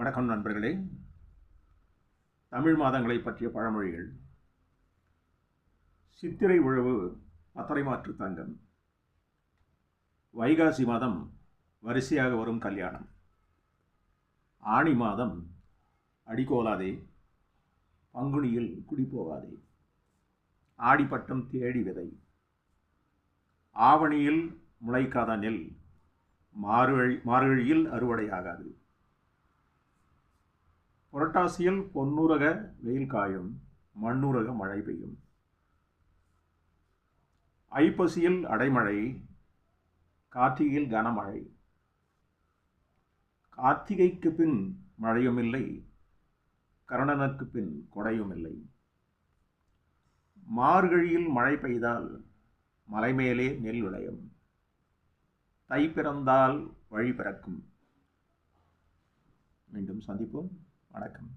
வணக்கம் நண்பர்களே. தமிழ் மாதங்களை பற்றிய பழமொழிகள். சித்திரை உழவு பத்தரை மாற்று தங்கம். வைகாசி மாதம் வரிசையாக வரும் கல்யாணம். ஆணி மாதம் அடிக்கோலாதே, பங்குனியில் குடிபோகாதே. ஆடிப்பட்டம் தேடி விதை. ஆவணியில் முளைக்காத நெல் மார்கழியில் அறுவடையாகாது. புரட்டாசியில் பொன்னுரக வெயில் காயும், மண்ணுரக மழை பெய்யும். ஐப்பசியில் அடைமழை, கார்த்திகையில் கனமழை. கார்த்திகைக்கு பின் மழையுமில்லை, கரணனுக்கு பின் கொடையுமில்லை. மார்கழியில் மழை பெய்தால் மலை மேலே நெல் விளையும். தை பிறந்தால் வழி பிறக்கும். மீண்டும் சந்திப்போம். வணக்கம்.